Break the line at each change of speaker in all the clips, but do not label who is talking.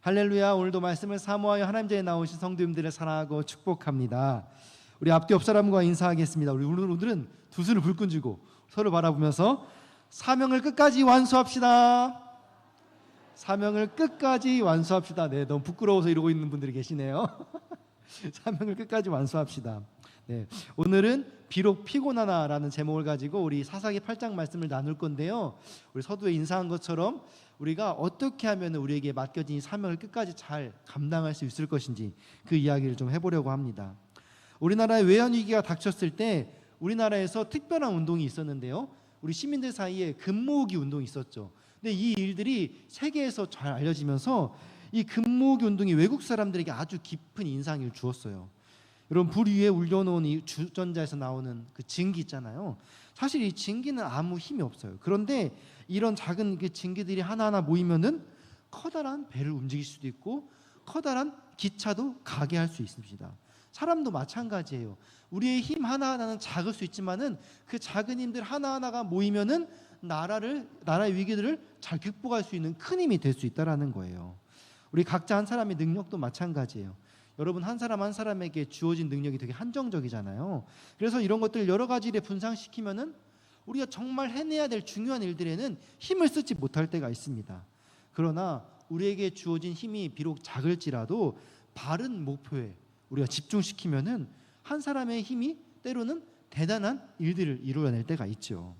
할렐루야. 오늘도 말씀을 사모하여 하나님 자리에 나오신 성도님들을 사랑하고 축복합니다. 우리 앞뒤 옆 사람과 인사하겠습니다. 우리 오늘은 두 손을 불끈 쥐고 서로 바라보면서 사명을 끝까지 완수합시다. 사명을 끝까지 완수합시다. 네, 너무 부끄러워서 이러고 있는 분들이 계시네요. 사명을 끝까지 완수합시다. 네, 오늘은 비록 피곤하나라는 제목을 가지고 우리 사사기 8장 말씀을 나눌 건데요. 우리 서두에 인사한 것처럼 우리가 어떻게 하면 우리에게 맡겨진 사명을 끝까지 잘 감당할 수 있을 것인지 그 이야기를 좀 해보려고 합니다. 우리나라에 외환 위기가 닥쳤을 때 우리나라에서 특별한 운동이 있었는데요. 우리 시민들 사이에 금모으기 운동이 있었죠. 근데 이 일들이 세계에서 잘 알려지면서 이 금모으기 운동이 외국 사람들에게 아주 깊은 인상을 주었어요. 여러분, 불 위에 올려놓은 이 주전자에서 나오는 그 증기 있잖아요. 사실 이 증기는 아무 힘이 없어요. 그런데 이런 작은 그 증기들이 하나하나 모이면은 커다란 배를 움직일 수도 있고 커다란 기차도 가게 할 수 있습니다. 사람도 마찬가지예요. 우리의 힘 하나하나는 작을 수 있지만은 그 작은 힘들 하나하나가 모이면은 나라의 위기들을 잘 극복할 수 있는 큰 힘이 될 수 있다라는 거예요. 우리 각자 한 사람의 능력도 마찬가지예요. 여러분, 한 사람 한 사람에게 주어진 능력이 되게 한정적이잖아요. 그래서 이런 것들을 여러 가지 일에 분산시키면은 우리가 정말 해내야 될 중요한 일들에는 힘을 쓰지 못할 때가 있습니다. 그러나 우리에게 주어진 힘이 비록 작을지라도 바른 목표에 우리가 집중시키면은 한 사람의 힘이 때로는 대단한 일들을 이루어낼 때가 있죠.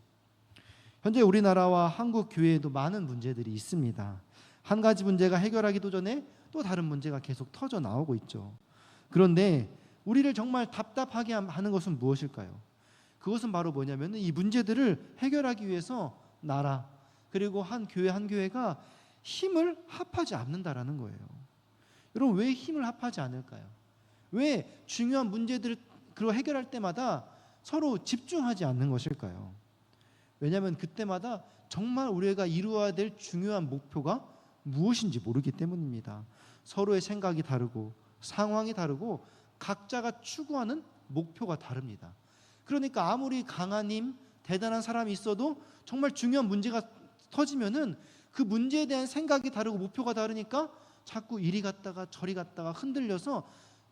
현재 우리나라와 한국 교회에도 많은 문제들이 있습니다. 한 가지 문제가 해결하기도 전에 또 다른 문제가 계속 터져 나오고 있죠. 그런데 우리를 정말 답답하게 하는 것은 무엇일까요? 그것은 바로 뭐냐면 이 문제들을 해결하기 위해서 나라 그리고 한 교회가 힘을 합하지 않는다라는 거예요. 여러분, 왜 힘을 합하지 않을까요? 왜 중요한 문제들을 해결할 때마다 서로 집중하지 않는 것일까요? 왜냐하면 그때마다 정말 우리가 이루어야 될 중요한 목표가 무엇인지 모르기 때문입니다. 서로의 생각이 다르고 상황이 다르고 각자가 추구하는 목표가 다릅니다. 그러니까 아무리 강한 힘, 대단한 사람이 있어도 정말 중요한 문제가 터지면은 그 문제에 대한 생각이 다르고 목표가 다르니까 자꾸 이리 갔다가 저리 갔다가 흔들려서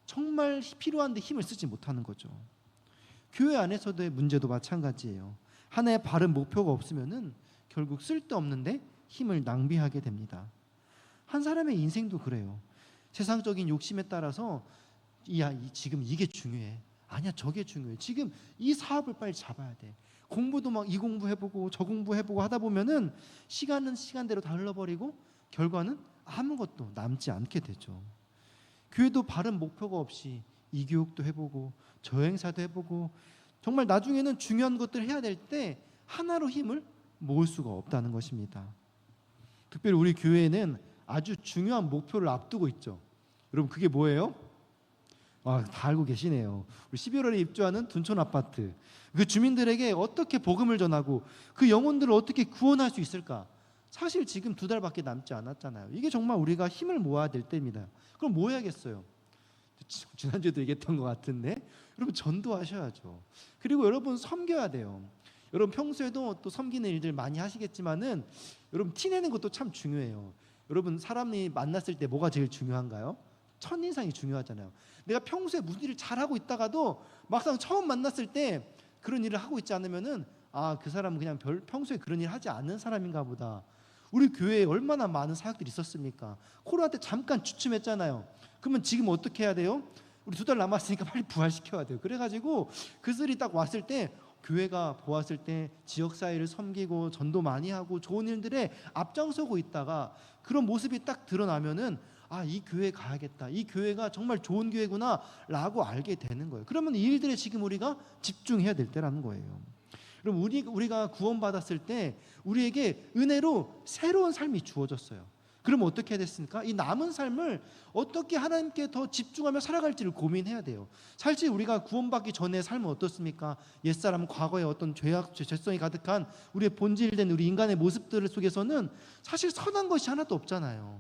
정말 필요한데 힘을 쓰지 못하는 거죠. 교회 안에서도의 문제도 마찬가지예요. 하나의 바른 목표가 없으면은 결국 쓸데없는데 힘을 낭비하게 됩니다. 한 사람의 인생도 그래요. 세상적인 욕심에 따라서 지금 이게 중요해. 아니야, 저게 중요해. 지금 이 사업을 빨리 잡아야 돼. 공부도 막 이 공부해보고 저 공부해보고 하다 보면은 시간은 시간대로 다 흘러버리고 결과는 아무것도 남지 않게 되죠. 교회도 바른 목표가 없이 이 교육도 해보고 저 행사도 해보고 정말 나중에는 중요한 것들을 해야 될 때 하나로 힘을 모을 수가 없다는 것입니다. 특별히 우리 교회는 아주 중요한 목표를 앞두고 있죠. 여러분, 그게 뭐예요? 다 알고 계시네요. 우리 11월에 입주하는 둔촌 아파트. 그 주민들에게 어떻게 복음을 전하고 그 영혼들을 어떻게 구원할 수 있을까? 사실 지금 2달밖에 남지 않았잖아요. 이게 정말 우리가 힘을 모아야 될 때입니다. 그럼 뭐 해야겠어요? 지난주에도 얘기했던 것 같은데 여러분, 전도하셔야죠. 그리고 여러분, 섬겨야 돼요. 여러분, 평소에도 또 섬기는 일들 많이 하시겠지만은 여러분, 티내는 것도 참 중요해요. 여러분, 사람이 만났을 때 뭐가 제일 중요한가요? 첫인상이 중요하잖아요. 내가 평소에 무슨 일을 잘하고 있다가도 막상 처음 만났을 때 그런 일을 하고 있지 않으면은 그 사람은 그냥 평소에 그런 일 하지 않는 사람인가 보다. 우리 교회에 얼마나 많은 사역들이 있었습니까? 코로나 때 잠깐 주춤했잖아요. 그러면 지금 어떻게 해야 돼요? 우리 2달 남았으니까 빨리 부활시켜야 돼요. 그래가지고 그들이 딱 왔을 때 교회가 보았을 때 지역사회를 섬기고 전도 많이 하고 좋은 일들에 앞장서고 있다가 그런 모습이 딱 드러나면은 이 교회 가야겠다. 이 교회가 정말 좋은 교회구나 라고 알게 되는 거예요. 그러면 이 일들에 지금 우리가 집중해야 될 때라는 거예요. 그럼 우리가 구원받았을 때 우리에게 은혜로 새로운 삶이 주어졌어요. 그러면 어떻게 됐습니까? 이 남은 삶을 어떻게 하나님께 더 집중하며 살아갈지를 고민해야 돼요. 사실 우리가 구원받기 전의 삶은 어떻습니까? 옛사람 과거의 어떤 죄성이 가득한 우리의 본질된 우리 인간의 모습들 속에서는 사실 선한 것이 하나도 없잖아요.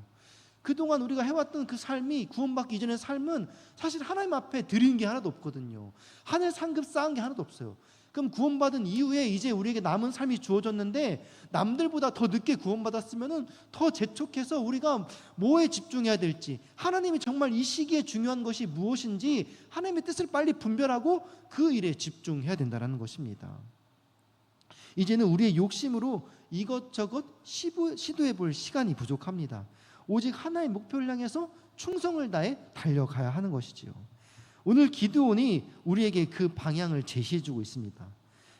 그동안 우리가 해왔던 그 삶이 구원받기 이전의 삶은 사실 하나님 앞에 드리는 게 하나도 없거든요. 하늘 상급 쌓은 게 하나도 없어요. 그럼 구원받은 이후에 이제 우리에게 남은 삶이 주어졌는데 남들보다 더 늦게 구원받았으면은 더 재촉해서 우리가 뭐에 집중해야 될지, 하나님이 정말 이 시기에 중요한 것이 무엇인지 하나님의 뜻을 빨리 분별하고 그 일에 집중해야 된다는 것입니다. 이제는 우리의 욕심으로 이것저것 시도해 볼 시간이 부족합니다. 오직 하나의 목표를 향해서 충성을 다해 달려가야 하는 것이지요. 오늘 기드온이 우리에게 그 방향을 제시해 주고 있습니다.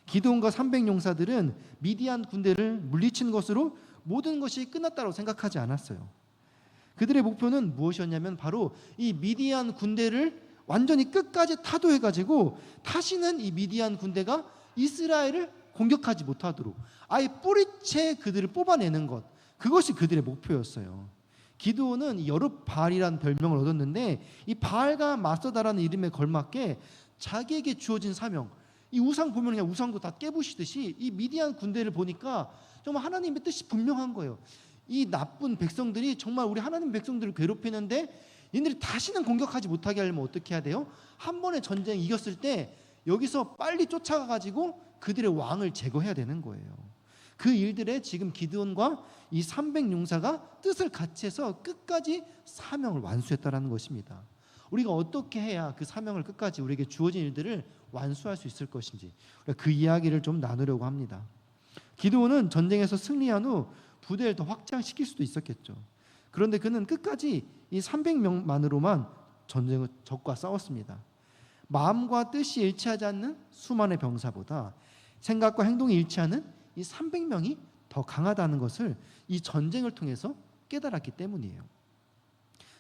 기드온과 300용사들은 미디안 군대를 물리친 것으로 모든 것이 끝났다고 생각하지 않았어요. 그들의 목표는 무엇이었냐면 바로 이 미디안 군대를 완전히 끝까지 타도해 가지고 다시는 이 미디안 군대가 이스라엘을 공격하지 못하도록 아예 뿌리채 그들을 뽑아내는 것, 그것이 그들의 목표였어요. 기드온은 여룹바알이라는 별명을 얻었는데 이 바알과 맞서다라는 이름에 걸맞게 자기에게 주어진 사명, 이 우상 보면 그냥 우상도 다 깨부시듯이 이 미디안 군대를 보니까 정말 하나님의 뜻이 분명한 거예요. 이 나쁜 백성들이 정말 우리 하나님 백성들을 괴롭히는데 얘네들이 다시는 공격하지 못하게 하려면 어떻게 해야 돼요? 한 번의 전쟁 이겼을 때 여기서 빨리 쫓아가가지고 그들의 왕을 제거해야 되는 거예요. 그 일들에 지금 기드온과 이 300용사가 뜻을 같이 해서 끝까지 사명을 완수했다는 것입니다. 우리가 어떻게 해야 그 사명을 끝까지 우리에게 주어진 일들을 완수할 수 있을 것인지 그 이야기를 좀 나누려고 합니다. 기드온은 전쟁에서 승리한 후 부대를 더 확장시킬 수도 있었겠죠. 그런데 그는 끝까지 이 300명만으로만 전쟁을 적과 싸웠습니다. 마음과 뜻이 일치하지 않는 수많은 병사보다 생각과 행동이 일치하는 이 300명이 더 강하다는 것을 이 전쟁을 통해서 깨달았기 때문이에요.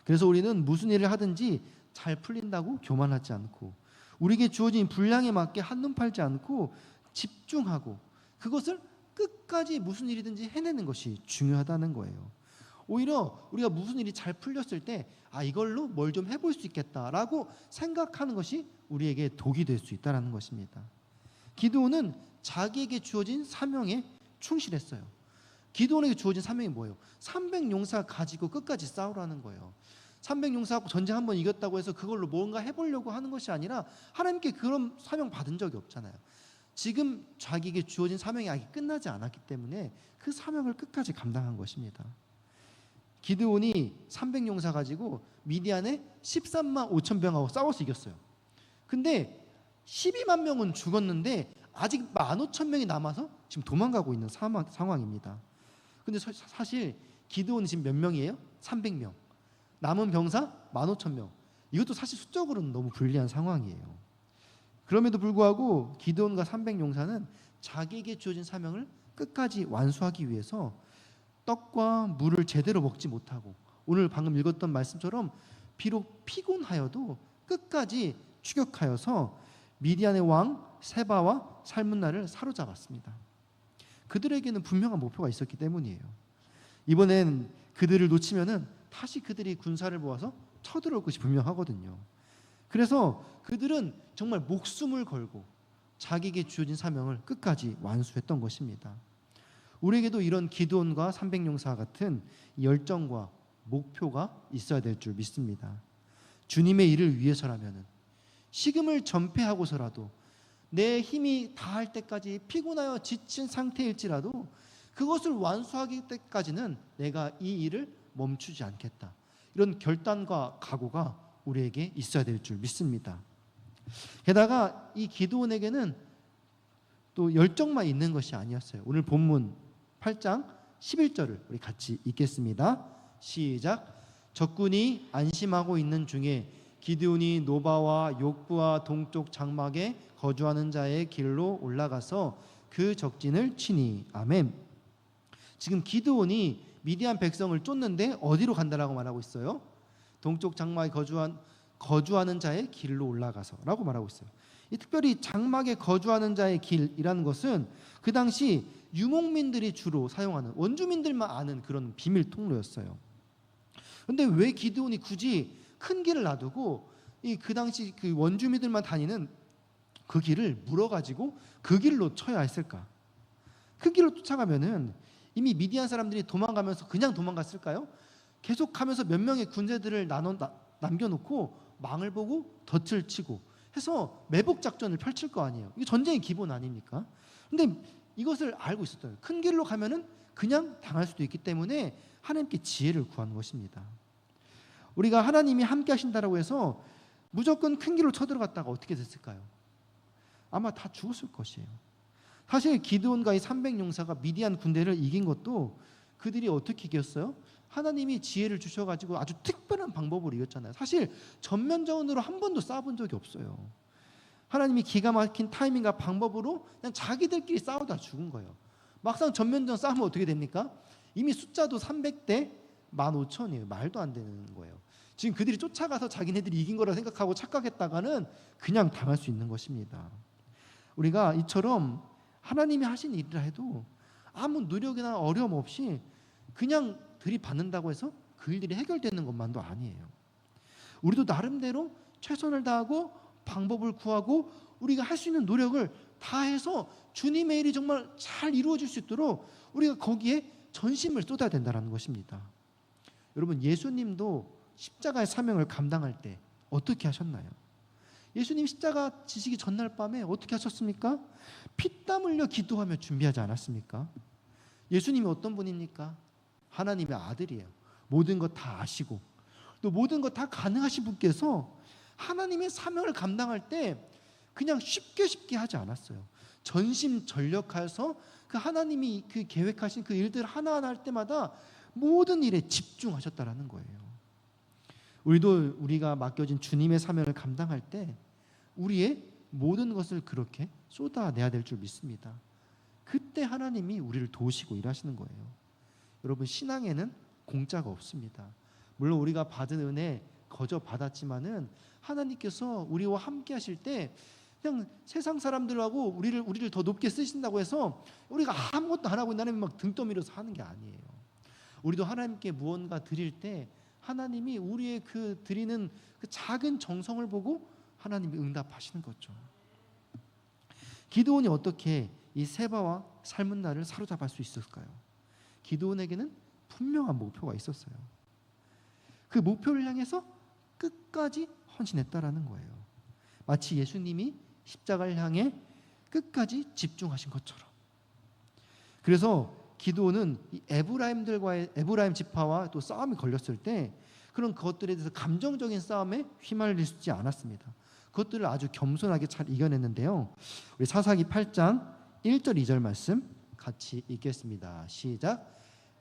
그래서 우리는 무슨 일을 하든지 잘 풀린다고 교만하지 않고 우리에게 주어진 분량에 맞게 한눈 팔지 않고 집중하고 그것을 끝까지 무슨 일이든지 해내는 것이 중요하다는 거예요. 오히려 우리가 무슨 일이 잘 풀렸을 때 이걸로 뭘 좀 해볼 수 있겠다라고 생각하는 것이 우리에게 독이 될 수 있다는 것입니다. 기드온은 자기에게 주어진 사명에 충실했어요. 기드온에게 주어진 사명이 뭐예요? 300용사 가지고 끝까지 싸우라는 거예요. 300용사하고 전쟁 한번 이겼다고 해서 그걸로 뭔가 해보려고 하는 것이 아니라 하나님께 그런 사명 받은 적이 없잖아요. 지금 자기에게 주어진 사명이 아직 끝나지 않았기 때문에 그 사명을 끝까지 감당한 것입니다. 기드온이 300용사 가지고 미디안에 13만 5천 병하고 싸워서 이겼어요. 근데 12만 명은 죽었는데 아직 15,000명이 남아서 지금 도망가고 있는 상황입니다. 근데 사실 기드온이 지금 몇 명이에요? 300명. 남은 병사 15,000명. 이것도 사실 수적으로는 너무 불리한 상황이에요. 그럼에도 불구하고 기드온과 300용사는 자기에게 주어진 사명을 끝까지 완수하기 위해서 떡과 물을 제대로 먹지 못하고 오늘 방금 읽었던 말씀처럼 비록 피곤하여도 끝까지 추격하여서 미디안의 왕 세바와 살문나를 사로잡았습니다. 그들에게는 분명한 목표가 있었기 때문이에요. 이번엔 그들을 놓치면은 다시 그들이 군사를 모아서 쳐들어올 것이 분명하거든요. 그래서 그들은 정말 목숨을 걸고 자기에게 주어진 사명을 끝까지 완수했던 것입니다. 우리에게도 이런 기드온과 300용사 같은 열정과 목표가 있어야 될 줄 믿습니다. 주님의 일을 위해서라면 식음을 전폐하고서라도 내 힘이 다할 때까지 피곤하여 지친 상태일지라도 그것을 완수하기 때까지는 내가 이 일을 멈추지 않겠다. 이런 결단과 각오가 우리에게 있어야 될 줄 믿습니다. 게다가 이 기드온에게는 또 열정만 있는 것이 아니었어요. 오늘 본문 8장 11절을 우리 같이 읽겠습니다. 시작. 적군이 안심하고 있는 중에 기드온이 노바와 욕부와 동쪽 장막에 거주하는 자의 길로 올라가서 그 적진을 치니. 아멘. 지금 기드온이 미디안 백성을 쫓는데 어디로 간다라고 말하고 있어요? 동쪽 장막에 거주하는 자의 길로 올라가서라고 말하고 있어요. 이 특별히 장막에 거주하는 자의 길이라는 것은 그 당시 유목민들이 주로 사용하는 원주민들만 아는 그런 비밀 통로였어요. 그런데 왜 기드온이 굳이 큰 길을 놔두고 그 당시 그 원주민들만 다니는 그 길을 물어가지고 그 길로 쳐야 했을까? 그 길로 쫓아가면은 이미 미디안 사람들이 도망가면서 그냥 도망갔을까요? 계속하면서 몇 명의 군대들을 남겨놓고 망을 보고 덫을 치고 해서 매복 작전을 펼칠 거 아니에요. 이게 전쟁의 기본 아닙니까? 근데 이것을 알고 있었어요. 큰 길로 가면은 그냥 당할 수도 있기 때문에 하나님께 지혜를 구하는 것입니다. 우리가 하나님이 함께 하신다라고 해서 무조건 큰 길로 쳐들어갔다가 어떻게 됐을까요? 아마 다 죽었을 것이에요. 사실 기드온과 이 300용사가 미디안 군대를 이긴 것도 그들이 어떻게 이겼어요? 하나님이 지혜를 주셔가지고 아주 특별한 방법으로 이겼잖아요. 사실 전면전으로 한 번도 싸워본 적이 없어요. 하나님이 기가 막힌 타이밍과 방법으로 그냥 자기들끼리 싸우다 죽은 거예요. 막상 전면전 싸우면 어떻게 됩니까? 이미 숫자도 300대 15,000이에요. 말도 안 되는 거예요. 지금 그들이 쫓아가서 자기네들이 이긴 거라 생각하고 착각했다가는 그냥 당할 수 있는 것입니다. 우리가 이처럼 하나님이 하신 일이라 해도 아무 노력이나 어려움 없이 그냥 들이받는다고 해서 그 일들이 해결되는 것만도 아니에요. 우리도 나름대로 최선을 다하고 방법을 구하고 우리가 할 수 있는 노력을 다해서 주님의 일이 정말 잘 이루어질 수 있도록 우리가 거기에 전심을 쏟아야 된다는 것입니다. 여러분, 예수님도 십자가의 사명을 감당할 때 어떻게 하셨나요? 예수님 십자가 지시기 전날 밤에 어떻게 하셨습니까? 피땀 흘려 기도하며 준비하지 않았습니까? 예수님이 어떤 분입니까? 하나님의 아들이에요. 모든 것 다 아시고 또 모든 것 다 가능하신 분께서 하나님의 사명을 감당할 때 그냥 쉽게 하지 않았어요. 전심전력해서 그 하나님이 그 계획하신 그 일들 하나하나 할 때마다 모든 일에 집중하셨다라는 거예요. 우리가 맡겨진 주님의 사명을 감당할 때 우리의 모든 것을 그렇게 쏟아내야 될 줄 믿습니다. 그때 하나님이 우리를 도우시고 일하시는 거예요. 여러분, 신앙에는 공짜가 없습니다. 물론 우리가 받은 은혜 거저 받았지만은 하나님께서 우리와 함께 하실 때 그냥 세상 사람들하고 우리를 더 높게 쓰신다고 해서 우리가 아무것도 안 하고 하나님이 막 등 떠밀어서 하는 게 아니에요. 우리도 하나님께 무언가 드릴 때 하나님이 우리의 그 드리는 그 작은 정성을 보고 하나님이 응답하시는 거죠. 기드온이 어떻게 이 세바와 삶은 나를 사로잡을 수 있었을까요? 기드온에게는 분명한 목표가 있었어요. 그 목표를 향해서 끝까지 헌신했다라는 거예요. 마치 예수님이 십자가를 향해 끝까지 집중하신 것처럼. 그래서 기드온은 에브라임 지파와 또 싸움이 걸렸을 때 그런 것들에 대해서 감정적인 싸움에 휘말리지 않았습니다. 그것들을 아주 겸손하게 잘 이겨냈는데요. 우리 사사기 8장 1절 2절 말씀 같이 읽겠습니다. 시작.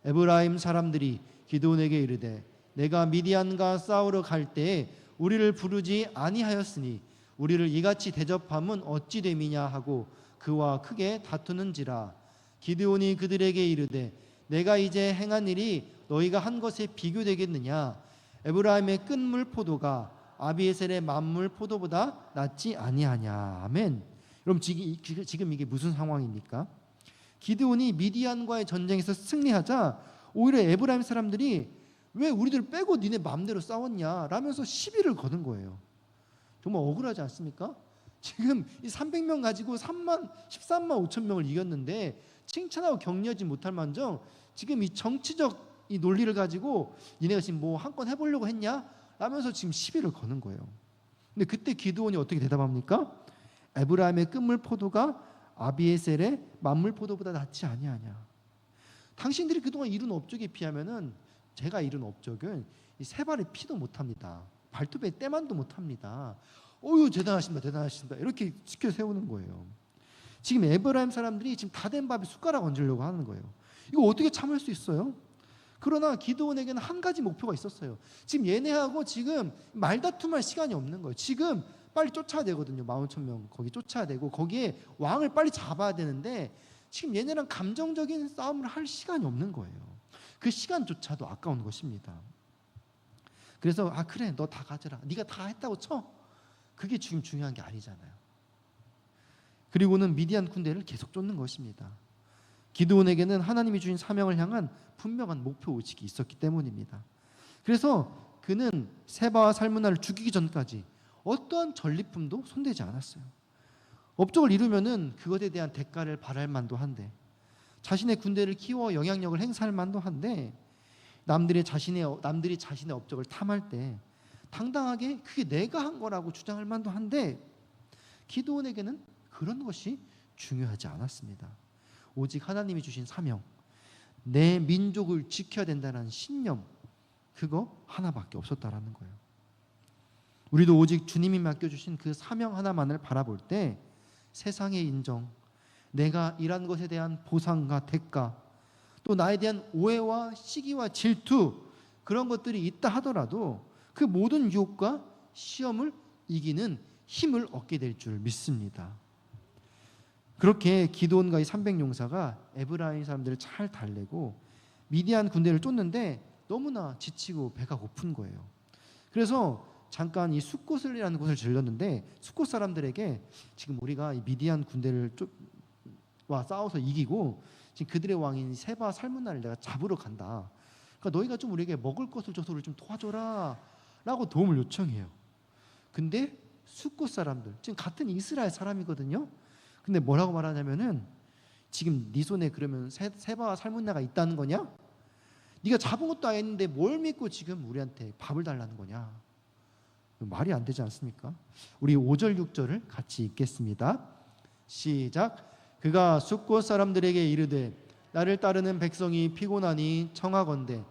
에브라임 사람들이 기드온에게 이르되 내가 미디안과 싸우러 갈 때에 우리를 부르지 아니하였으니 우리를 이같이 대접함은 어찌 됨이냐 하고 그와 크게 다투는지라. 기드온이 그들에게 이르되 내가 이제 행한 일이 너희가 한 것에 비교되겠느냐. 에브라임의 끝물 포도가 아비에셀의 만물 포도보다 낫지 아니하냐. 아멘. 여러분, 지금 이게 무슨 상황입니까? 기드온이 미디안과의 전쟁에서 승리하자 오히려 에브라임 사람들이 왜 우리들 빼고 니네 마음대로 싸웠냐 라면서 시비를 거는 거예요. 정말 억울하지 않습니까? 지금 이 300명 가지고 13만 5천 명을 이겼는데 칭찬하고 격려하지 못할 만정 지금 이 정치적 이 논리를 가지고 니네가 지금 뭐 한 건 해보려고 했냐 라면서 지금 시비를 거는 거예요. 근데 그때 기드온이 어떻게 대답합니까? 에브라임의 끝물 포도가 아비에셀의 만물 포도보다 낫지 아니하냐. 당신들이 그동안 이룬 업적에 비하면은 제가 이룬 업적은 이 세 발의 피도 못합니다. 발톱의 때만도 못합니다. 어유 대단하신다 이렇게 지켜 세우는 거예요. 지금 에브라임 사람들이 지금 다 된 밥에 숟가락 얹으려고 하는 거예요. 이거 어떻게 참을 수 있어요? 그러나 기드온에게는 한 가지 목표가 있었어요. 지금 얘네하고 지금 말다툼할 시간이 없는 거예요. 지금 빨리 쫓아야 되거든요. 15,000명 거기 쫓아야 되고 거기에 왕을 빨리 잡아야 되는데 지금 얘네랑 감정적인 싸움을 할 시간이 없는 거예요. 그 시간조차도 아까운 것입니다. 그래서 그래 너 다 가져라. 네가 다 했다고 쳐. 그게 지금 중요한 게 아니잖아요. 그리고는 미디안 군대를 계속 쫓는 것입니다. 기드온에게는 하나님이 주신 사명을 향한 분명한 목표 의식이 있었기 때문입니다. 그래서 그는 세바와 살문나를 죽이기 전까지 어떠한 전리품도 손대지 않았어요. 업적을 이루면은 그것에 대한 대가를 바랄 만도 한데, 자신의 군대를 키워 영향력을 행사할 만도 한데, 남들이 자신의 업적을 탐할 때 당당하게 그게 내가 한 거라고 주장할 만도 한데, 기드온에게는 그런 것이 중요하지 않았습니다. 오직 하나님이 주신 사명, 내 민족을 지켜야 된다는 신념, 그거 하나밖에 없었다라는 거예요. 우리도 오직 주님이 맡겨주신 그 사명 하나만을 바라볼 때 세상의 인정, 내가 일한 것에 대한 보상과 대가, 또 나에 대한 오해와 시기와 질투, 그런 것들이 있다 하더라도 그 모든 유혹과 시험을 이기는 힘을 얻게 될 줄 믿습니다. 그렇게 기드온과 이 300용사가 에브라임 사람들을 잘 달래고 미디안 군대를 쫓는데 너무나 지치고 배가 고픈 거예요. 그래서 잠깐 이 숫곳이라는 곳을 들렸는데 숫곳 사람들에게 지금 우리가 이 미디안 군대를 와 싸워서 이기고 지금 그들의 왕인 세바 살문나를 내가 잡으러 간다. 그러니까 너희가 좀 우리에게 먹을 것을 줘서 우리 좀 도와줘라 라고 도움을 요청해요. 근데 숫곳 사람들, 지금 같은 이스라엘 사람이거든요. 근데 뭐라고 말하냐면은 지금 네 손에 그러면 세바와 살문나가 있다는 거냐? 네가 잡은 것도 아닌데 뭘 믿고 지금 우리한테 밥을 달라는 거냐? 말이 안 되지 않습니까? 우리 5절 6절을 같이 읽겠습니다. 시작. 그가 숫곳 사람들에게 이르되 나를 따르는 백성이 피곤하니 청하건대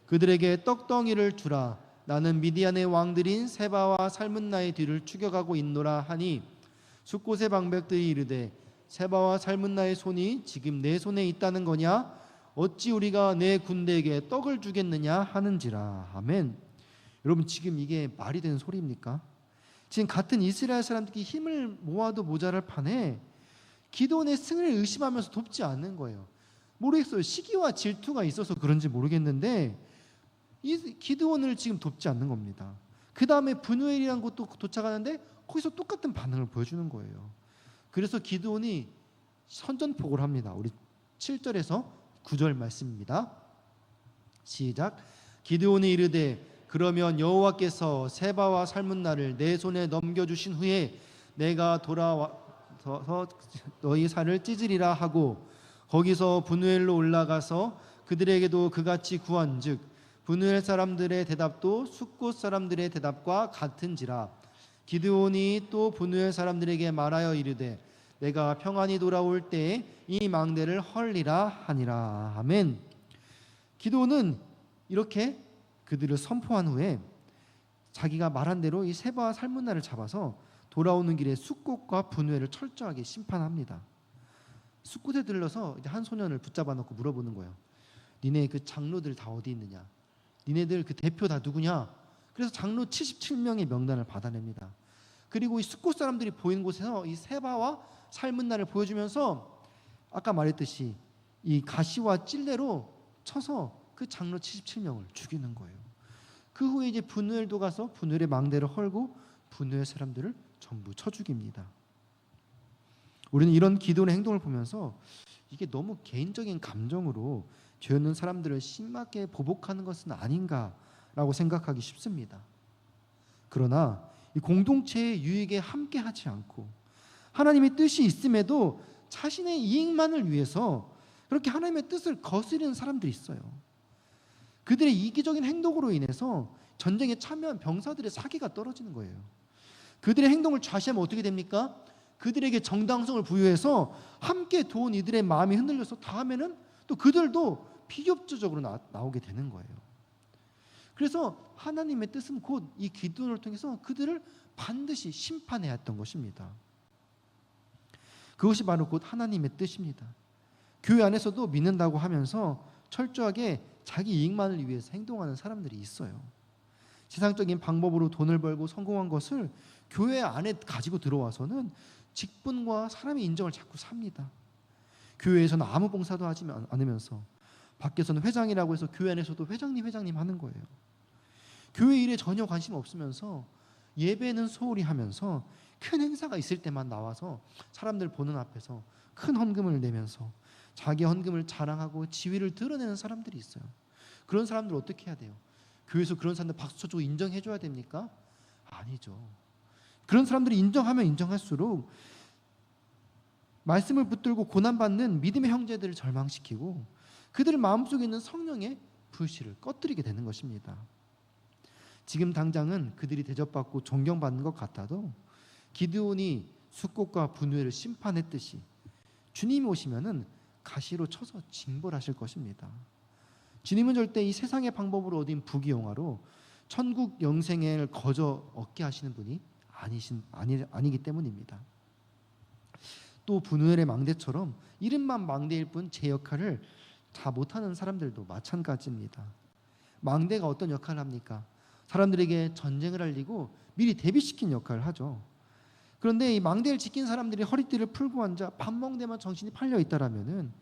그들에게 떡덩이를 주라. 나는 미디안의 왕들인 세바와 살문나의 뒤를 추격하고 있노라 하니 숫곳의 방백들이 이르되 세바와 살문나의 손이 지금 내 손에 있다는 거냐? 어찌 우리가 내 군대에게 떡을 주겠느냐 하는지라. 아멘. 여러분 지금 이게 말이 되는 소리입니까? 지금 같은 이스라엘 사람들이 힘을 모아도 모자랄 판에 기드온의 승리를 의심하면서 돕지 않는 거예요. 모르겠어요. 시기와 질투가 있어서 그런지 모르겠는데 이 기드온을 지금 돕지 않는 겁니다. 그 다음에 브누엘이라는 곳도 도착하는데 거기서 똑같은 반응을 보여주는 거예요. 그래서 기드온이 선전포고를 합니다. 우리 7절에서 9절 말씀입니다. 시작. 기드온이 이르되 그러면 여호와께서 세바와 살문나를 내 손에 넘겨주신 후에 내가 돌아와서 너희 살을 찢으리라 하고 거기서 브누엘로 올라가서 그들에게도 그같이 구한즉 브누엘 사람들의 대답도 숫곳 사람들의 대답과 같은지라. 기드온이 또 브누엘 사람들에게 말하여 이르되 내가 평안히 돌아올 때에 이 망대를 헐리라 하니라. 아멘. 기드온은 이렇게 그들을 선포한 후에 자기가 말한 대로 이 세바와 살문나를 잡아서 돌아오는 길에 숫곳과 브누엘을 철저하게 심판합니다. 숫곳에 들러서 한 소년을 붙잡아 놓고 물어보는 거예요. 니네 그 장로들 다 어디 있느냐? 니네들 그 대표 다 누구냐? 그래서 장로 77명의 명단을 받아냅니다. 그리고 이 숫곳 사람들이 보이는 곳에서 이 세바와 살문나를 보여주면서 아까 말했듯이 이 가시와 찔레로 쳐서 그 장로 77명을 죽이는 거예요. 그 후에 이제 브누엘도 가서 브누엘의 망대를 헐고 브누엘 사람들을 전부 쳐 죽입니다. 우리는 이런 기드온의 행동을 보면서 이게 너무 개인적인 감정으로 죄 없는 사람들을 심하게 보복하는 것은 아닌가라고 생각하기 쉽습니다. 그러나 이 공동체의 유익에 함께하지 않고 하나님의 뜻이 있음에도 자신의 이익만을 위해서 그렇게 하나님의 뜻을 거스르는 사람들이 있어요. 그들의 이기적인 행동으로 인해서 전쟁에 참여한 병사들의 사기가 떨어지는 거예요. 그들의 행동을 좌시하면 어떻게 됩니까? 그들에게 정당성을 부여해서 함께 도운 이들의 마음이 흔들려서 다음에는 또 그들도 비협조적으로 나오게 되는 거예요. 그래서 하나님의 뜻은 곧 이 기드온을 통해서 그들을 반드시 심판해야 했던 것입니다. 그것이 바로 곧 하나님의 뜻입니다. 교회 안에서도 믿는다고 하면서 철저하게 자기 이익만을 위해서 행동하는 사람들이 있어요. 세상적인 방법으로 돈을 벌고 성공한 것을 교회 안에 가지고 들어와서는 직분과 사람의 인정을 자꾸 삽니다. 교회에서는 아무 봉사도 하지 않으면서 밖에서는 회장이라고 해서 교회 안에서도 회장님 하는 거예요. 교회 일에 전혀 관심 없으면서 예배는 소홀히 하면서 큰 행사가 있을 때만 나와서 사람들 보는 앞에서 큰 헌금을 내면서 자기 헌금을 자랑하고 지위를 드러내는 사람들이 있어요. 그런 사람들 어떻게 해야 돼요? 교회에서 그런 사람들 박수 쳐주고 인정해줘야 됩니까? 아니죠. 그런 사람들이 인정하면 인정할수록 말씀을 붙들고 고난받는 믿음의 형제들을 절망시키고 그들 마음속에 있는 성령의 불씨를 꺼뜨리게 되는 것입니다. 지금 당장은 그들이 대접받고 존경받는 것 같아도 기드온이 숫꽃과 분우회를 심판했듯이 주님이 오시면은 가시로 쳐서 징벌하실 것입니다. 주님은 절대 이 세상의 방법으로 얻은 부귀영화로 천국 영생을 거저 얻게 하시는 분이 아니기 때문입니다. 또 분우엘의 망대처럼 이름만 망대일 뿐 제 역할을 다 못하는 사람들도 마찬가지입니다. 망대가 어떤 역할을 합니까? 사람들에게 전쟁을 알리고 미리 대비시킨 역할을 하죠. 그런데 이 망대를 지킨 사람들이 허리띠를 풀고 앉아 밥 먹는 정신이 팔려 있다라면은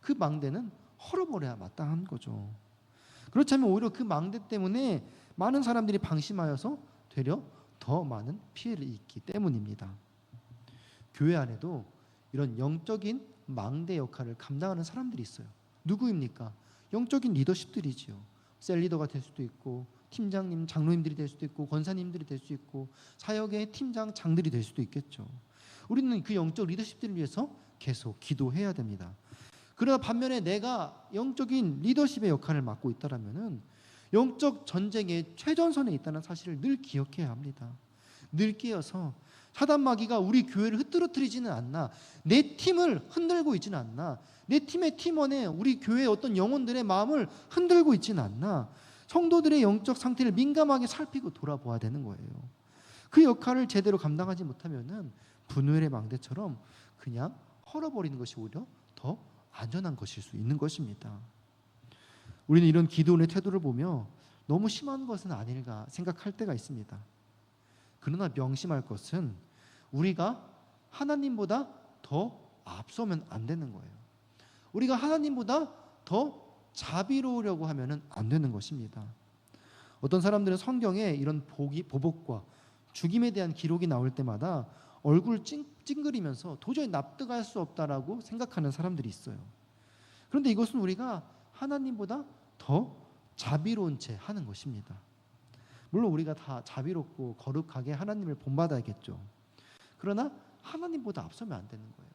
그 망대는 헐어버려야 마땅한 거죠. 그렇지 않으면 오히려 그 망대 때문에 많은 사람들이 방심하여서 되려 더 많은 피해를 입기 때문입니다. 교회 안에도 이런 영적인 망대 역할을 감당하는 사람들이 있어요. 누구입니까? 영적인 리더십들이지요. 셀리더가 될 수도 있고 팀장님, 장로님들이 될 수도 있고 권사님들이 될 수 있고 사역의 팀장, 장들이 될 수도 있겠죠. 우리는 그 영적 리더십들을 위해서 계속 기도해야 됩니다. 그러나 반면에 내가 영적인 리더십의 역할을 맡고 있다라면은 영적 전쟁의 최전선에 있다는 사실을 늘 기억해야 합니다. 늘 깨어서 사단 마귀가 우리 교회를 흐트러뜨리지는 않나, 내 팀을 흔들고 있지는 않나, 내 팀의 팀원에 우리 교회의 어떤 영혼들의 마음을 흔들고 있지는 않나, 성도들의 영적 상태를 민감하게 살피고 돌아보아야 되는 거예요. 그 역할을 제대로 감당하지 못하면은 분우엘의 망대처럼 그냥 헐어버리는 것이 오히려 더 안전한 것일 수 있는 것입니다. 우리는 이런 기도원의 태도를 보며 너무 심한 것은 아닐까 생각할 때가 있습니다. 그러나 명심할 것은 우리가 하나님보다 더 앞서면 안 되는 거예요. 우리가 하나님보다 더 자비로우려고 하면은 안 되는 것입니다. 어떤 사람들은 성경에 이런 보복과 죽임에 대한 기록이 나올 때마다 얼굴 찡그리면서 도저히 납득할 수 없다라고 생각하는 사람들이 있어요. 그런데 이것은 우리가 하나님보다 더 자비로운 채 하는 것입니다. 물론 우리가 다 자비롭고 거룩하게 하나님을 본받아야겠죠. 그러나 하나님보다 앞서면 안 되는 거예요.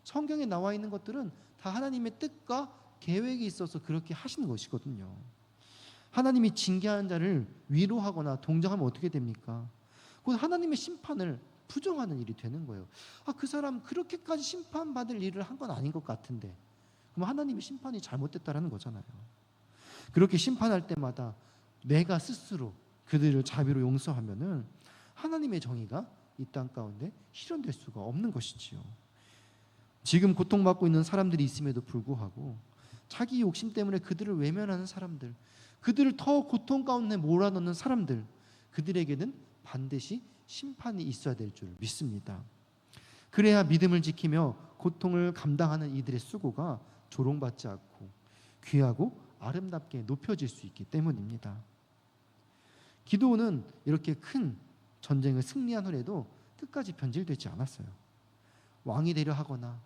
성경에 나와 있는 것들은 다 하나님의 뜻과 계획이 있어서 그렇게 하시는 것이거든요. 하나님이 징계하는 자를 위로하거나 동정하면 어떻게 됩니까? 그건 하나님의 심판을 부정하는 일이 되는 거예요. 그 사람 그렇게까지 심판받을 일을 한 건 아닌 것 같은데, 그럼 하나님의 심판이 잘못됐다라는 거잖아요. 그렇게 심판할 때마다 내가 스스로 그들을 자비로 용서하면은 하나님의 정의가 이 땅 가운데 실현될 수가 없는 것이지요. 지금 고통받고 있는 사람들이 있음에도 불구하고 자기 욕심 때문에 그들을 외면하는 사람들, 그들을 더 고통 가운데 몰아넣는 사람들, 그들에게는 반드시 심판이 있어야 될 줄 믿습니다. 그래야 믿음을 지키며 고통을 감당하는 이들의 수고가 조롱받지 않고 귀하고 아름답게 높여질 수 있기 때문입니다. 기드온은 이렇게 큰 전쟁을 승리한 후에도 끝까지 변질되지 않았어요. 왕이 되려 하거나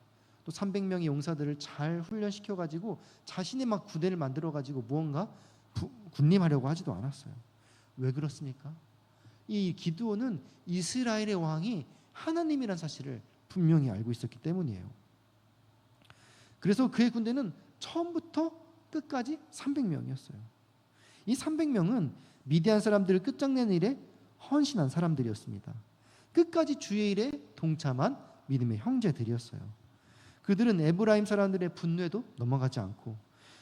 또 300명의 용사들을 잘 훈련시켜가지고 자신의 막 부대를 만들어가지고 무언가 군림하려고 하지도 않았어요. 왜 그렇습니까? 이 기드온은 이스라엘의 왕이 하나님이란 사실을 분명히 알고 있었기 때문이에요. 그래서 그의 군대는 처음부터 끝까지 300명이었어요. 이 300명은 미디안 사람들을 끝장내는 일에 헌신한 사람들이었습니다. 끝까지 주의 일에 동참한 믿음의 형제들이었어요. 그들은 에브라임 사람들의 분노에도 넘어가지 않고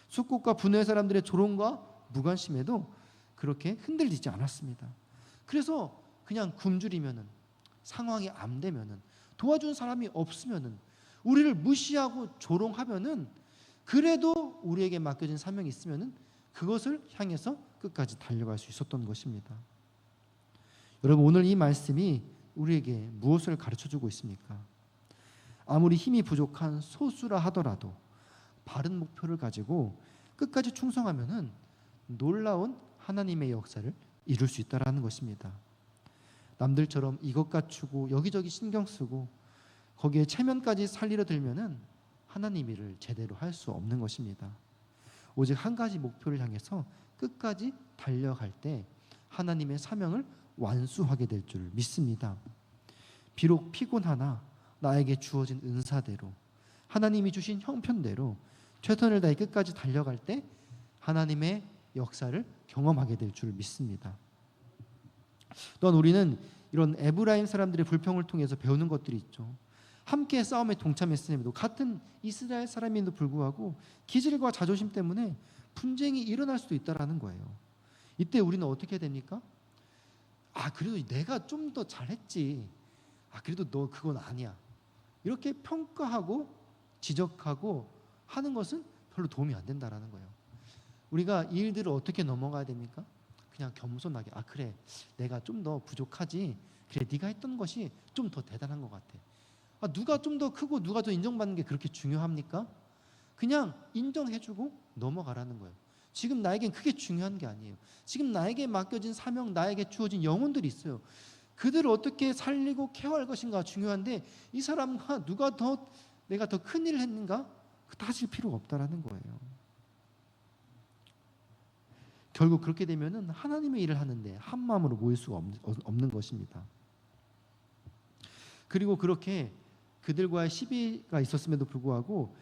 숫꽃과 분노의 사람들의 조롱과 무관심에도 그렇게 흔들리지 않았습니다. 그래서 그냥 굶주리면은, 상황이 안 되면은, 도와준 사람이 없으면은, 우리를 무시하고 조롱하면은, 그래도 우리에게 맡겨진 사명이 있으면은 그것을 향해서 끝까지 달려갈 수 있었던 것입니다. 여러분, 오늘 이 말씀이 우리에게 무엇을 가르쳐주고 있습니까? 아무리 힘이 부족한 소수라 하더라도 바른 목표를 가지고 끝까지 충성하면은 놀라운 하나님의 역사를 이룰 수 있다라는 것입니다. 남들처럼 이것 갖추고 여기저기 신경 쓰고 거기에 체면까지 살리려 들면은 하나님 일을 제대로 할 수 없는 것입니다. 오직 한 가지 목표를 향해서 끝까지 달려갈 때 하나님의 사명을 완수하게 될 줄 믿습니다. 비록 피곤하나 나에게 주어진 은사대로, 하나님이 주신 형편대로 최선을 다해 끝까지 달려갈 때 하나님의 역사를 경험하게 될 줄 믿습니다. 또한 우리는 이런 에브라임 사람들의 불평을 통해서 배우는 것들이 있죠. 함께 싸움에 동참했음에도 같은 이스라엘 사람임에도 불구하고 기질과 자존심 때문에 분쟁이 일어날 수도 있다라는 거예요. 이때 우리는 어떻게 됩니까? 그래도 내가 좀 더 잘했지. 그래도 너 그건 아니야. 이렇게 평가하고 지적하고 하는 것은 별로 도움이 안 된다라는 거예요. 우리가 이 일들을 어떻게 넘어가야 됩니까? 그냥 겸손하게 그래 내가 좀 더 부족하지. 그래 네가 했던 것이 좀 더 대단한 것 같아. 누가 좀 더 크고 누가 더 인정받는 게 그렇게 중요합니까? 그냥 인정해주고 넘어가라는 거예요. 지금 나에겐 그게 중요한 게 아니에요. 지금 나에게 맡겨진 사명, 나에게 주어진 영혼들이 있어요. 그들을 어떻게 살리고 케어할 것인가 중요한데 이 사람과 누가 더 내가 더 큰 일을 했는가? 따질 필요가 없다라는 거예요. 결국 그렇게 되면은 하나님의 일을 하는데 한 마음으로 모일 수가 없는 것입니다. 그리고 그렇게 그들과의 시비가 있었음에도 불구하고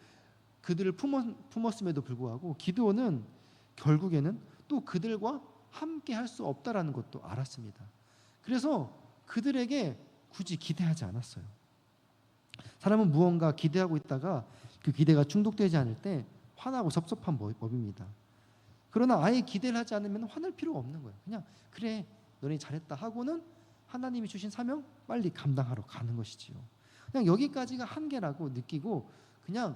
그들을 품었음에도 불구하고 기드온은 결국에는 또 그들과 함께 할 수 없다라는 것도 알았습니다. 그래서 그들에게 굳이 기대하지 않았어요. 사람은 무언가 기대하고 있다가 그 기대가 충족되지 않을 때 화나고 섭섭한 법입니다. 그러나 아예 기대를 하지 않으면 화낼 필요가 없는 거예요. 그냥 그래 너네 잘했다 하고는 하나님이 주신 사명 빨리 감당하러 가는 것이지요. 그냥 여기까지가 한계라고 느끼고 그냥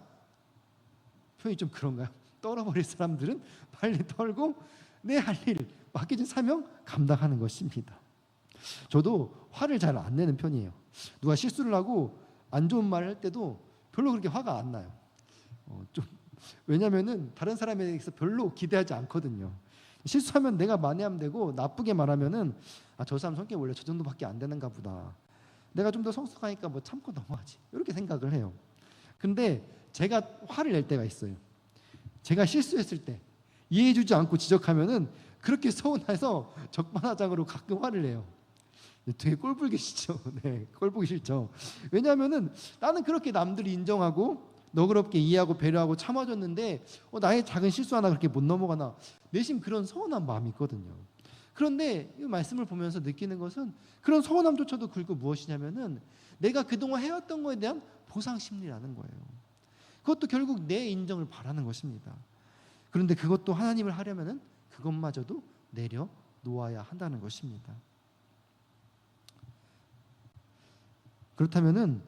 표현이 좀 그런가요? 떨어버릴 사람들은 빨리 털고 내 할 일 맡겨진 사명 감당하는 것입니다. 저도 화를 잘 안 내는 편이에요. 누가 실수를 하고 안 좋은 말을 할 때도 별로 그렇게 화가 안 나요. 왜냐면은 다른 사람에 대해서 별로 기대하지 않거든요. 실수하면 내가 만회하면 되고 나쁘게 말하면은 저 사람 성격이 원래 저 정도밖에 안 되는가 보다. 내가 좀 더 성숙하니까 뭐 참고 넘어가지. 이렇게 생각을 해요. 근데 제가 화를 낼 때가 있어요. 제가 실수했을 때 이해해주지 않고 지적하면은 그렇게 서운해서 적반하장으로 가끔 화를 내요. 되게 꼴보기 싫죠. 네, 꼴보기 싫죠. 왜냐하면은 나는 그렇게 남들이 인정하고 너그럽게 이해하고 배려하고 참아줬는데 나의 작은 실수 하나 그렇게 못 넘어가나 내심 그런 서운한 마음이 있거든요. 그런데 이 말씀을 보면서 느끼는 것은 그런 서운함조차도 그리고 무엇이냐면은 내가 그동안 해왔던 것에 대한 보상 심리라는 거예요. 그것도 결국 내 인정을 바라는 것입니다. 그런데 그것도 하나님을 하려면은 그것마저도 내려 놓아야 한다는 것입니다. 그렇다면은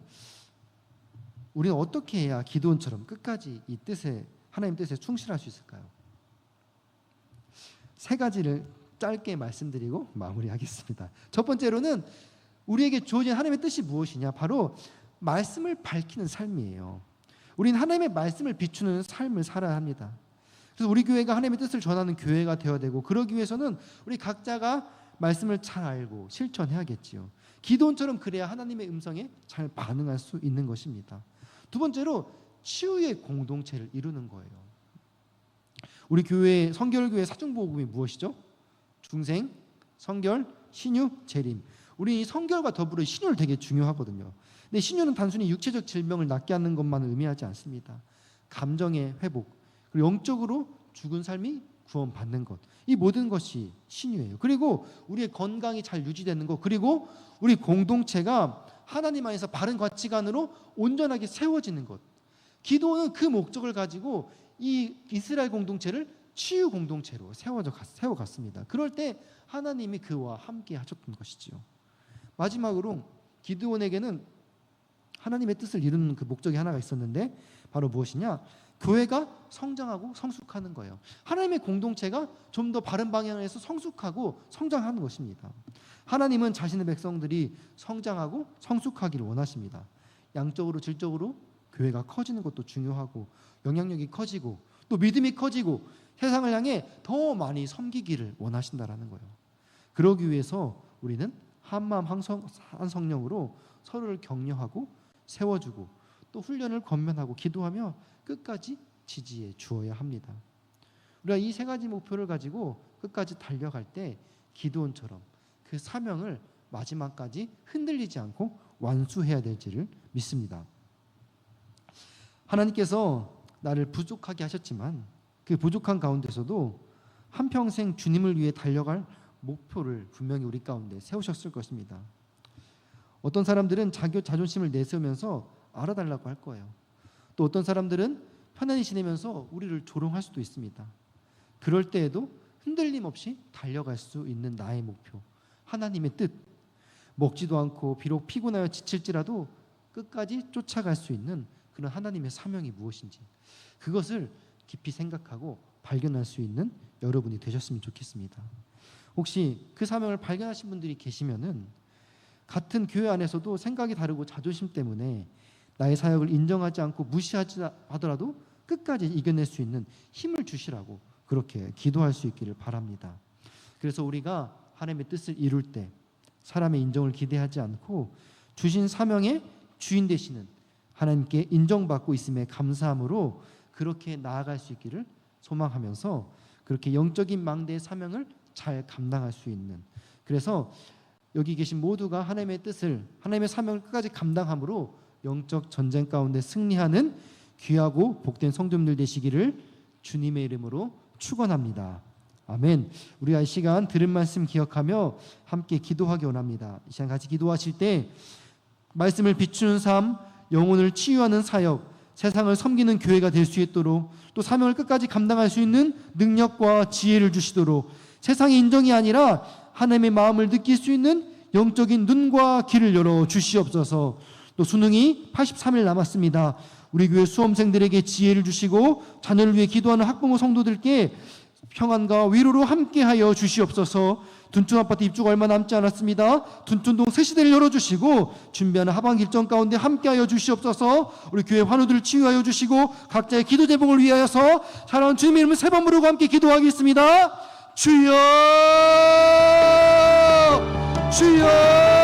우리는 어떻게 해야 기드온처럼 끝까지 이 뜻에 하나님 뜻에 충실할 수 있을까요? 세 가지를 짧게 말씀드리고 마무리하겠습니다. 첫 번째로는 우리에게 주어진 하나님의 뜻이 무엇이냐? 바로 말씀을 밝히는 삶이에요. 우리는 하나님의 말씀을 비추는 삶을 살아야 합니다. 그래서 우리 교회가 하나님의 뜻을 전하는 교회가 되어야 되고 그러기 위해서는 우리 각자가 말씀을 잘 알고 실천해야겠지요. 기도원처럼 그래야 하나님의 음성에 잘 반응할 수 있는 것입니다. 두 번째로 치유의 공동체를 이루는 거예요. 우리 교회 성결교회 사중복음이 무엇이죠? 중생, 성결, 신유, 재림. 우리 성결과 더불어 신유를 되게 중요하거든요. 근데 신유는 단순히 육체적 질병을 낫게 하는 것만을 의미하지 않습니다. 감정의 회복, 그리고 영적으로 죽은 삶이 구원받는 것, 이 모든 것이 신유예요. 그리고 우리의 건강이 잘 유지되는 것, 그리고 우리 공동체가 하나님 안에서 바른 가치관으로 온전하게 세워지는 것. 기도는 그 목적을 가지고 이 이스라엘 공동체를 치유 공동체로 세워갔습니다. 그럴 때 하나님이 그와 함께 하셨던 것이지요. 마지막으로 기드온에게는 하나님의 뜻을 이루는 그 목적이 하나가 있었는데 바로 무엇이냐? 교회가 성장하고 성숙하는 거예요. 하나님의 공동체가 좀 더 바른 방향에서 성숙하고 성장하는 것입니다. 하나님은 자신의 백성들이 성장하고 성숙하기를 원하십니다. 양적으로 질적으로 교회가 커지는 것도 중요하고 영향력이 커지고 또 믿음이 커지고 세상을 향해 더 많이 섬기기를 원하신다라는 거예요. 그러기 위해서 우리는 한마음 한 성령으로 서로를 격려하고 세워주고 또 훈련을 권면하고 기도하며 끝까지 지지해 주어야 합니다. 우리가 이 세 가지 목표를 가지고 끝까지 달려갈 때 기드온처럼 그 사명을 마지막까지 흔들리지 않고 완수해야 될지를 믿습니다. 하나님께서 나를 부족하게 하셨지만 그 부족한 가운데서도 한평생 주님을 위해 달려갈 목표를 분명히 우리 가운데 세우셨을 것입니다. 어떤 사람들은 자존심을 내세우면서 알아달라고 할 거예요. 또 어떤 사람들은 편안히 지내면서 우리를 조롱할 수도 있습니다. 그럴 때에도 흔들림 없이 달려갈 수 있는 나의 목표, 하나님의 뜻, 먹지도 않고 비록 피곤하여 지칠지라도 끝까지 쫓아갈 수 있는 그런 하나님의 사명이 무엇인지, 그것을 깊이 생각하고 발견할 수 있는 여러분이 되셨으면 좋겠습니다. 혹시 그 사명을 발견하신 분들이 계시면은 같은 교회 안에서도 생각이 다르고 자존심 때문에 나의 사역을 인정하지 않고 무시하지 하더라도 끝까지 이겨낼 수 있는 힘을 주시라고 그렇게 기도할 수 있기를 바랍니다. 그래서 우리가 하나님의 뜻을 이룰 때 사람의 인정을 기대하지 않고 주신 사명의 주인 되시는 하나님께 인정받고 있음에 감사함으로 그렇게 나아갈 수 있기를 소망하면서 그렇게 영적인 망대의 사명을 잘 감당할 수 있는, 그래서 여기 계신 모두가 하나님의 뜻을, 하나님의 사명을 끝까지 감당함으로 영적 전쟁 가운데 승리하는 귀하고 복된 성도님들 되시기를 주님의 이름으로 축원합니다. 아멘. 우리가 이 시간 들은 말씀 기억하며 함께 기도하기 원합니다. 이 시간 같이 기도하실 때 말씀을 비추는 삶, 영혼을 치유하는 사역, 세상을 섬기는 교회가 될 수 있도록, 또 사명을 끝까지 감당할 수 있는 능력과 지혜를 주시도록, 세상의 인정이 아니라 하나님의 마음을 느낄 수 있는 영적인 눈과 귀를 열어 주시옵소서. 또 수능이 83일 남았습니다. 우리 교회 수험생들에게 지혜를 주시고 자녀를 위해 기도하는 학부모 성도들께 평안과 위로로 함께하여 주시옵소서. 둔촌 아파트 입주가 얼마 남지 않았습니다. 둔촌동 새 시대를 열어주시고 준비하는 하반기 일정 가운데 함께하여 주시옵소서. 우리 교회 환우들을 치유하여 주시고 각자의 기도 제복을 위하여서 사랑하는 주님의 이름을 세 번 부르고 함께 기도하겠습니다. 주여, 주여.